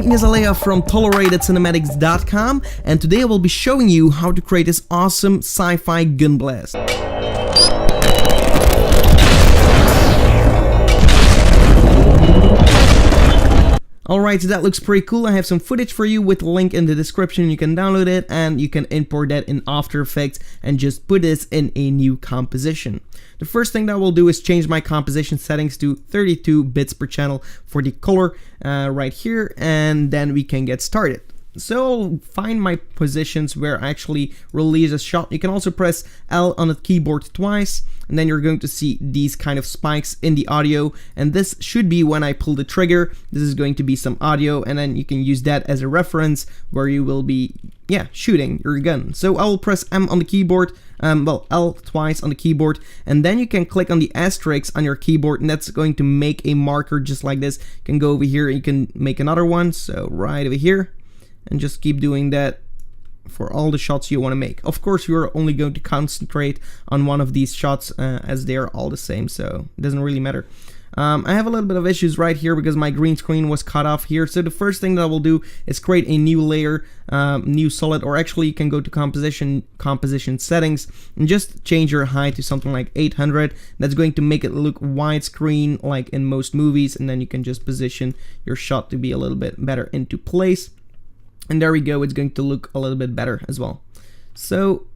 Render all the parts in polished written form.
name is Alea from ToleratedCinematics.com, and today I will be showing you how to create this awesome sci-fi gun blast. Alright, so that looks pretty cool. I have some footage for you with a link in the description. You can download it and you can import that in After Effects and just put this in a new composition. The first thing that I will do is change my composition settings to 32 bits per channel for the color right here, and then we can get started. So I'll find my positions where I actually release a shot. You can also press L on the keyboard twice, and then you're going to see these kind of spikes in the audio, and this should be when I pull the trigger. This is going to be some audio, and then you can use that as a reference where you will be shooting your gun. So I will press M on the keyboard, L twice on the keyboard, and then you can click on the asterisk on your keyboard, and that's going to make a marker just like this. You can go over here and you can make another one, so right over here, and just keep doing that for all the shots you want to make. Of course, you're only going to concentrate on one of these shots as they are all the same, so it doesn't really matter. I have a little bit of issues right here because my green screen was cut off here. So the first thing that I will do is create a new layer, new solid, or actually you can go to composition settings and just change your height to something like 800. That's going to make it look widescreen like in most movies, and then you can just position your shot to be a little bit better into place. And there we go, it's going to look a little bit better as well. So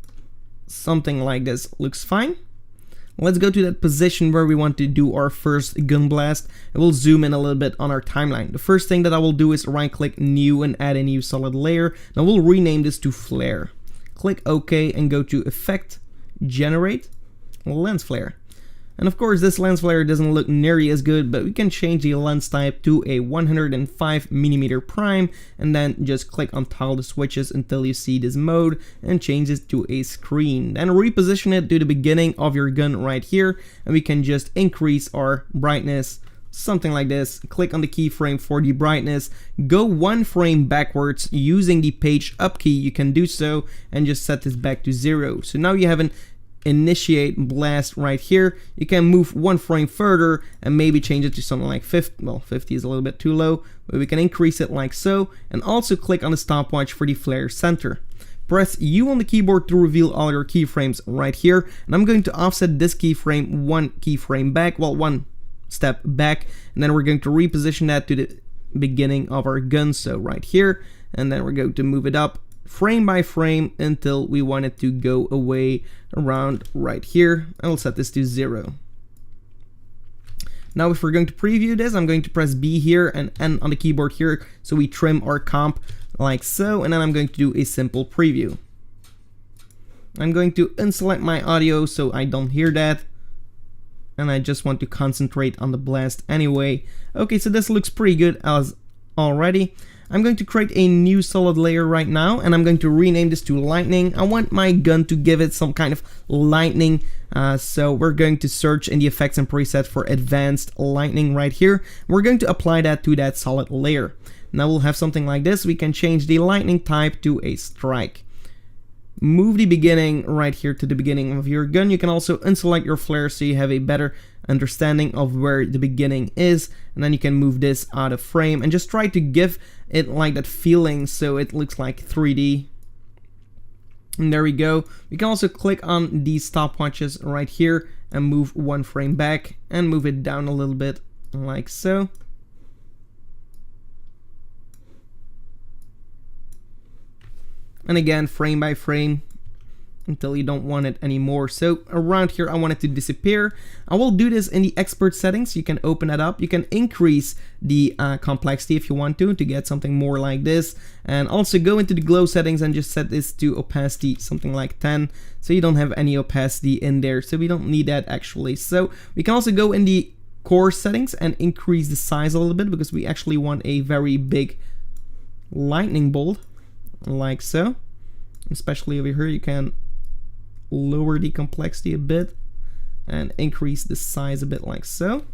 something like this looks fine. Let's go to that position where we want to do our first gun blast, and we'll zoom in a little bit on our timeline. The first thing that I will do is right click new and add a new solid layer. Now we'll rename this to flare. Click OK and go to effect, generate, lens flare. And of course this lens flare doesn't look nearly as good, but we can change the lens type to a 105mm prime, and then just click on toggle the switches until you see this mode and change it to a screen. Then reposition it to the beginning of your gun right here, and we can just increase our brightness, something like this. Click on the keyframe for the brightness, go one frame backwards using the page up key. You can do so and just set this back to 0. So now you have an initiate blast right here. You can move one frame further and maybe change it to something like 50. Well, 50 is a little bit too low, but we can increase it like so, and also click on the stopwatch for the flare center. Press U on the keyboard to reveal all your keyframes right here, and I'm going to offset this keyframe one keyframe back, well, one step back, and then we're going to reposition that to the beginning of our gun, so right here, and then we're going to move it up frame by frame until we want it to go away around right here. I'll set this to 0. Now if we're going to preview this, I'm going to press B here and N on the keyboard here, so we trim our comp like so, and then I'm going to do a simple preview. I'm going to unselect my audio so I don't hear that, and I just want to concentrate on the blast anyway. Okay, so this looks pretty good as already. I'm going to create a new solid layer right now, and I'm going to rename this to lightning. I want my gun to give it some kind of lightning, so we're going to search in the effects and preset for advanced lightning right here. We're going to apply that to that solid layer. Now we'll have something like this. We can change the lightning type to a strike. Move the beginning right here to the beginning of your gun. You can also unselect your flare so you have a better understanding of where the beginning is, and then you can move this out of frame and just try to give it like that feeling so it looks like 3D. And there we go. We can also click on these stopwatches right here and move one frame back and move it down a little bit like so. And again, frame by frame until you don't want it anymore. So around here I want it to disappear. I will do this in the expert settings. You can open it up. You can increase the complexity if you want to get something more like this, and also go into the glow settings and just set this to opacity something like 10, so you don't have any opacity in there, so we don't need that actually. So we can also go in the core settings and increase the size a little bit because we actually want a very big lightning bolt like so. Especially over here you can lower the complexity a bit and increase the size a bit like so.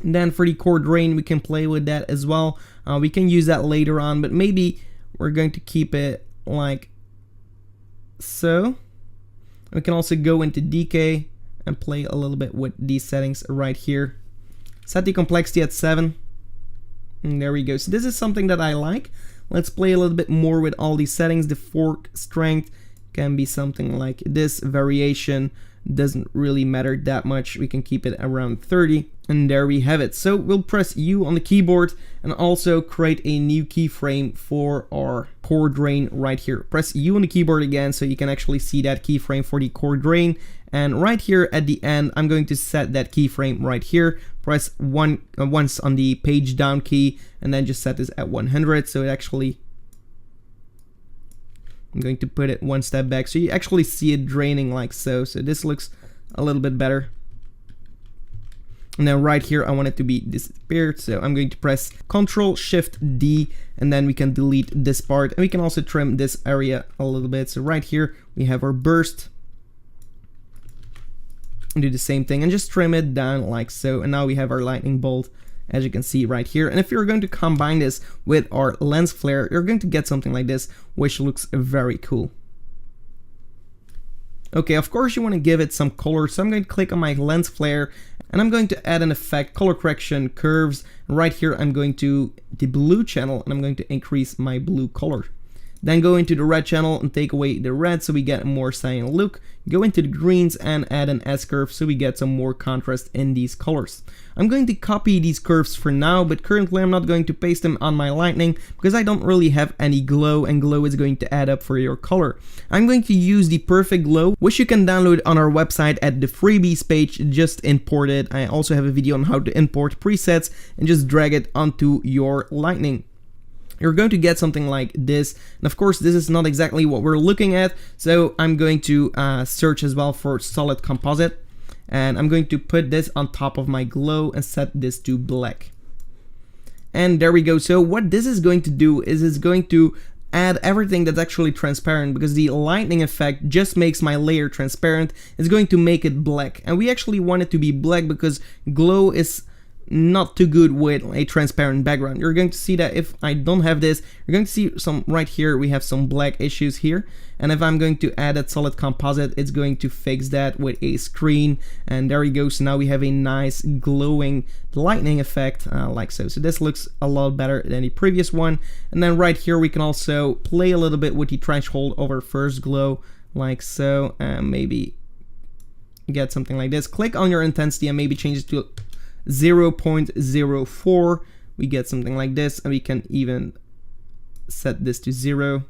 And then for the core drain we can play with that as well. We can use that later on, but maybe we're going to keep it like so. We can also go into decay and play a little bit with these settings right here. Set the complexity at 7. And there we go. So this is something that I like. Let's play a little bit more with all these settings. The fork strength can be something like this. Variation doesn't really matter that much. We can keep it around 30. And there we have it. So we'll press U on the keyboard and also create a new keyframe for our core drain right here. Press U on the keyboard again so you can actually see that keyframe for the core drain. And right here at the end, I'm going to set that keyframe right here. Press once on the page down key and then just set this at 100. So it actually, I'm going to put it one step back so you actually see it draining like so. So this looks a little bit better. And then right here, I want it to be disappeared. So I'm going to press Ctrl-Shift-D and then we can delete this part. And we can also trim this area a little bit. So right here, we have our burst. And do the same thing and just trim it down like so. And now we have our lightning bolt, as you can see right here. And if you're going to combine this with our lens flare, you're going to get something like this, which looks very cool. Okay, of course you want to give it some color, so I'm going to click on my lens flare and I'm going to add an effect, color correction, curves. Right here I'm going to the blue channel and I'm going to increase my blue color. Then go into the red channel and take away the red so we get a more cyan look. Go into the greens and add an S-curve so we get some more contrast in these colors. I'm going to copy these curves for now, but currently I'm not going to paste them on my lightning because I don't really have any glow, and glow is going to add up for your color. I'm going to use the perfect glow, which you can download on our website at the freebies page. Just import it. I also have a video on how to import presets and just drag it onto your lightning. You're going to get something like this, and of course this is not exactly what we're looking at, so I'm going to search as well for solid composite, and I'm going to put this on top of my glow and set this to black. And there we go. So what this is going to do is it's going to add everything that's actually transparent, because the lightning effect just makes my layer transparent. It's going to make it black, and we actually want it to be black because glow is not too good with a transparent background. You're going to see that if I don't have this, you're going to see some right here, we have some black issues here, and if I'm going to add that solid composite, it's going to fix that with a screen, and there we go. So now we have a nice glowing lightning effect like so. So this looks a lot better than the previous one. And then right here we can also play a little bit with the threshold of our first glow like so, and maybe get something like this. Click on your intensity and maybe change it to 0.04. we get something like this, and we can even set this to 0,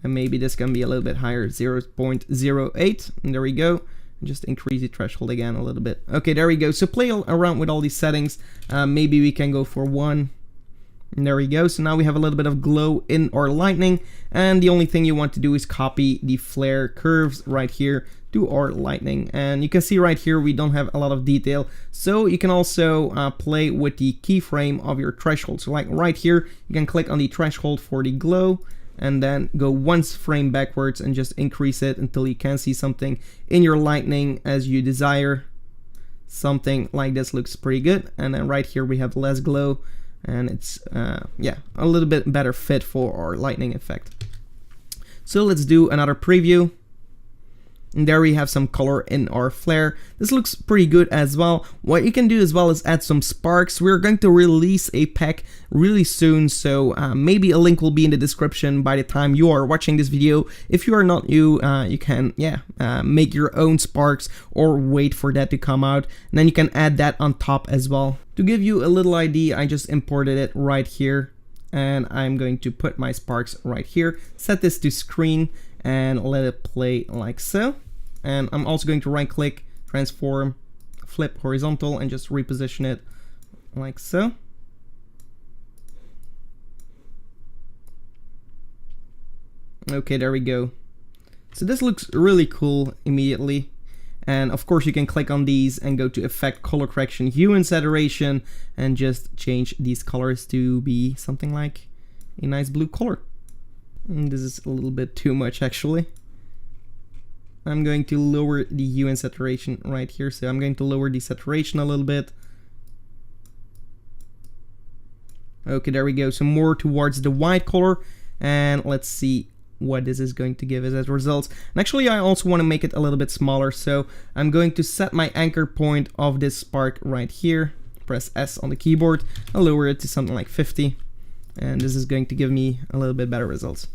and maybe this can be a little bit higher, 0.08, and there we go. And just increase the threshold again a little bit. Okay, there we go. So play around with all these settings. Maybe we can go for 1. And there we go. So now we have a little bit of glow in our lightning, and the only thing you want to do is copy the flare curves right here to our lightning. And you can see right here we don't have a lot of detail, so you can also play with the keyframe of your threshold. So like right here, you can click on the threshold for the glow and then go one frame backwards and just increase it until you can see something in your lightning as you desire. Something like this looks pretty good. And then right here we have less glow, and it's yeah, a little bit better fit for our lightning effect. So let's do another preview. And there we have some color in our flare. This looks pretty good as well. What you can do as well is add some sparks. We're going to release a pack really soon, so maybe a link will be in the description by the time you are watching this video. If you are not new, you can make your own sparks or wait for that to come out, and then you can add that on top as well. To give you a little idea, I just imported it right here, and I'm going to put my sparks right here, set this to screen, and let it play like so. And I'm also going to right click, transform, flip horizontal, and just reposition it like so. Okay, there we go. So this looks really cool immediately. And of course you can click on these and go to effect, color correction, hue and saturation, and just change these colors to be something like a nice blue color. And this is a little bit too much actually. I'm going to lower the hue and saturation right here. So I'm going to lower the saturation a little bit. Okay, there we go. So more towards the white color. And let's see what this is going to give us as results. And actually I also want to make it a little bit smaller. So I'm going to set my anchor point of this spark right here. press S on the keyboard, I'll lower it to something like 50, and this is going to give me a little bit better results.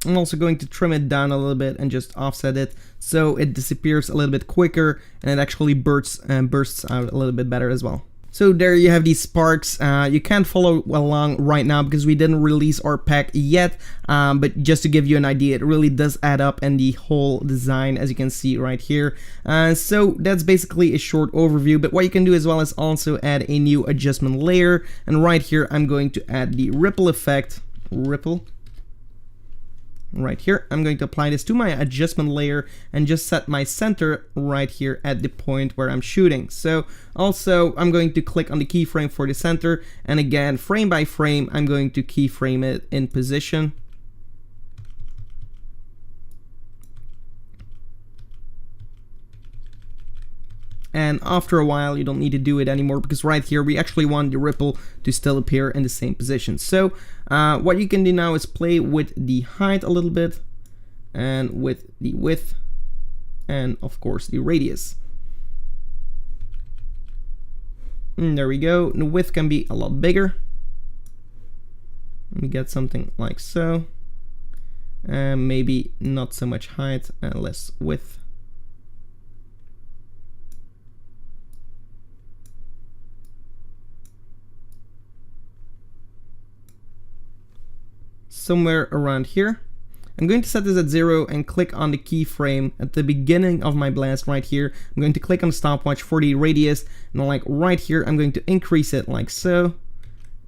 I'm also going to trim it down a little bit and just offset it so it disappears a little bit quicker and it actually bursts out a little bit better as well. So there you have these sparks. You can't follow along right now because we didn't release our pack yet, but just to give you an idea, it really does add up in the whole design, as you can see right here. So that's basically a short overview, but what you can do as well is also add a new adjustment layer, and right here I'm going to add the ripple effect. Right here, I'm going to apply this to my adjustment layer and just set my center right here at the point where I'm shooting. So also I'm going to click on the keyframe for the center, and again, frame by frame, I'm going to keyframe it in position. And after a while, you don't need to do it anymore because right here we actually want the ripple to still appear in the same position. So what you can do now is play with the height a little bit, and with the width, and of course the radius. And there we go. The width can be a lot bigger. We get something like so, and maybe not so much height and less width. Somewhere around here. I'm going to set this at 0 and click on the keyframe at the beginning of my blast right here. I'm going to click on the stopwatch for the radius, and like right here I'm going to increase it like so,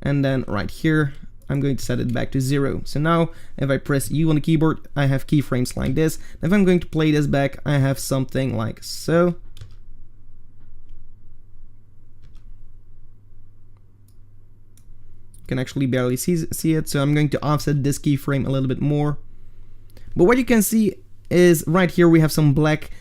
and then right here I'm going to set it back to 0. So now if I press U on the keyboard, I have keyframes like this. If I'm going to play this back, I have something like so. Can actually barely see it, so I'm going to offset this keyframe a little bit more. But what you can see is right here we have some black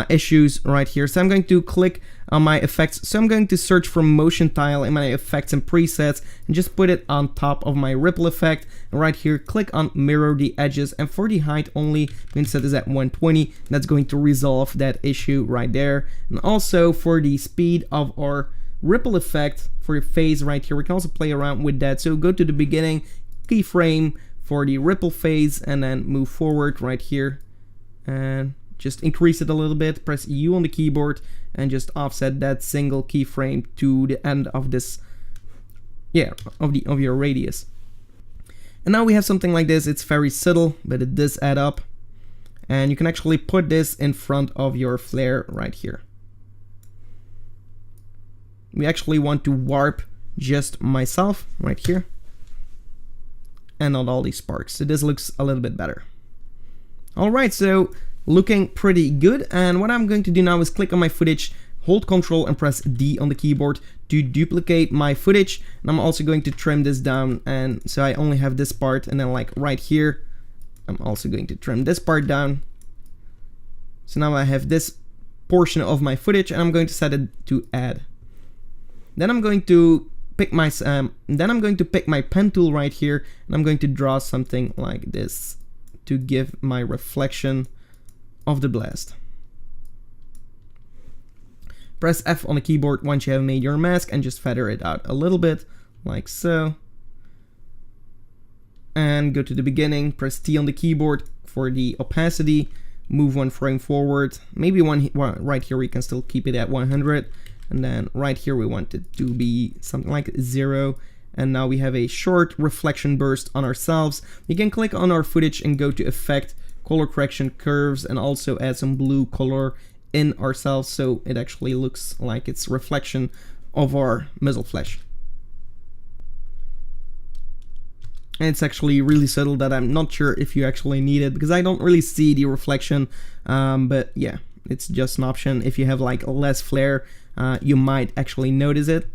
issues right here. So I'm going to click on my effects. So I'm going to search for motion tile in my effects and presets and just put it on top of my ripple effect. And right here, click on mirror the edges, and for the height only, I'm going to set this at 120. That's going to resolve that issue right there. And also for the speed of our ripple effect for your phase right here, we can also play around with that. So go to the beginning, keyframe for the ripple phase, and then move forward right here and just increase it a little bit. Press U on the keyboard and just offset that single keyframe to the end of this, of your radius. And now we have something like this. It's very subtle, but it does add up, and you can actually put this in front of your flare right here. We actually want to warp just myself right here and not all these sparks. So this looks a little bit better. Alright, so looking pretty good. And what I'm going to do now is click on my footage, hold Control and press D on the keyboard to duplicate my footage. And I'm also going to trim this down, and so I only have this part, and then like right here, I'm also going to trim this part down. So now I have this portion of my footage, and I'm going to set it to add. Then I'm going to pick my pen tool right here, and I'm going to draw something like this to give my reflection of the blast. Press F on the keyboard once you have made your mask and just feather it out a little bit like so. And go to the beginning, press T on the keyboard for the opacity, move one frame forward, maybe one right here we can still keep it at 100. And then right here we want it to be something like 0. And now we have a short reflection burst on ourselves. We can click on our footage and go to Effect, Color Correction, Curves, and also add some blue color in ourselves so it actually looks like it's reflection of our muzzle flash. And it's actually really subtle that I'm not sure if you actually need it because I don't really see the reflection, but yeah, it's just an option. If you have like less flare, you might actually notice it.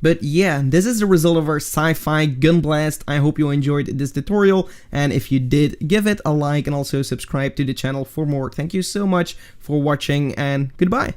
But yeah, this is the result of our Sci-Fi Gun Blast. I hope you enjoyed this tutorial, and if you did, give it a like and also subscribe to the channel for more. Thank you so much for watching, and goodbye.